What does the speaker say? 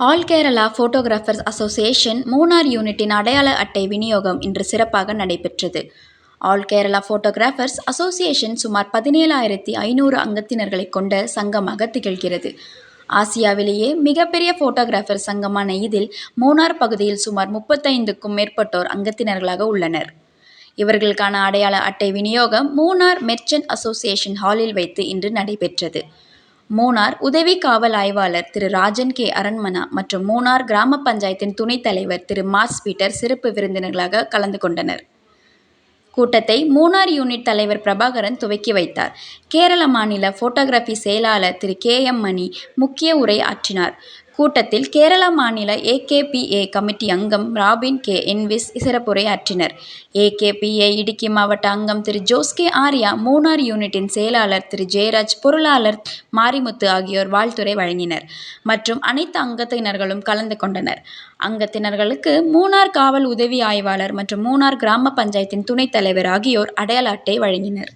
All Kerala photographers association Munnar யூனிட்டின் அடையாள அட்டை விநியோகம் இன்று சிறப்பாக நடைபெற்றது. ஆல் கேரளா போட்டோகிராஃபர்ஸ் அசோசியேஷன் சுமார் 17,500 அங்கத்தினர்களை கொண்ட சங்கமாக திகழ்கிறது. ஆசியாவிலேயே மிகப்பெரிய போட்டோகிராஃபர் சங்கமான இதில் மூணார் பகுதியில் சுமார் 35க்கும் மேற்பட்டோர் அங்கத்தினர்களாக உள்ளனர். இவர்களுக்கான அடையாள அட்டை விநியோகம் மூணார் மெர்ச்சன்ட் அசோசியேஷன் ஹாலில் வைத்து இன்று நடைபெற்றது. மூணார் உதவி காவல் ஆய்வாளர் திரு ராஜன் கே அரண்மனா மற்றும் மூணார் கிராம பஞ்சாயத்தின் துணைத் தலைவர் திரு மார்ஸ் பீட்டர் சிறப்பு விருந்தினர்களாக கலந்து கொண்டனர். கூட்டத்தை மூணார் யூனிட் தலைவர் பிரபாகரன் துவக்கி வைத்தார். கேரள மாநில போட்டோகிராபி செயலாளர் திரு KM மணி முக்கிய உரை ஆற்றினார். கூட்டத்தில் கேரள மாநில AKPA கமிட்டி அங்கம் ராபின் K என்விஸ் சிறப்புரை ஆற்றினர். AKPA இடுக்கி மாவட்ட அங்கம் திரு ஜோஸ் கே ஆர்யா, மூணார் யூனிட்டின் செயலாளர் திரு ஜெயராஜ், பொருளாளர் மாரிமுத்து ஆகியோர் வாழ்த்துரை வழங்கினர் மற்றும் அனைத்து அங்கத்தினர்களும் கலந்து கொண்டனர். அங்கத்தினர்களுக்கு மூணார் காவல் உதவி ஆய்வாளர் மற்றும் மூணார் கிராம பஞ்சாயத்தின் துணைத் தலைவர் ஆகியோர் அடையாள அட்டை வழங்கினர்.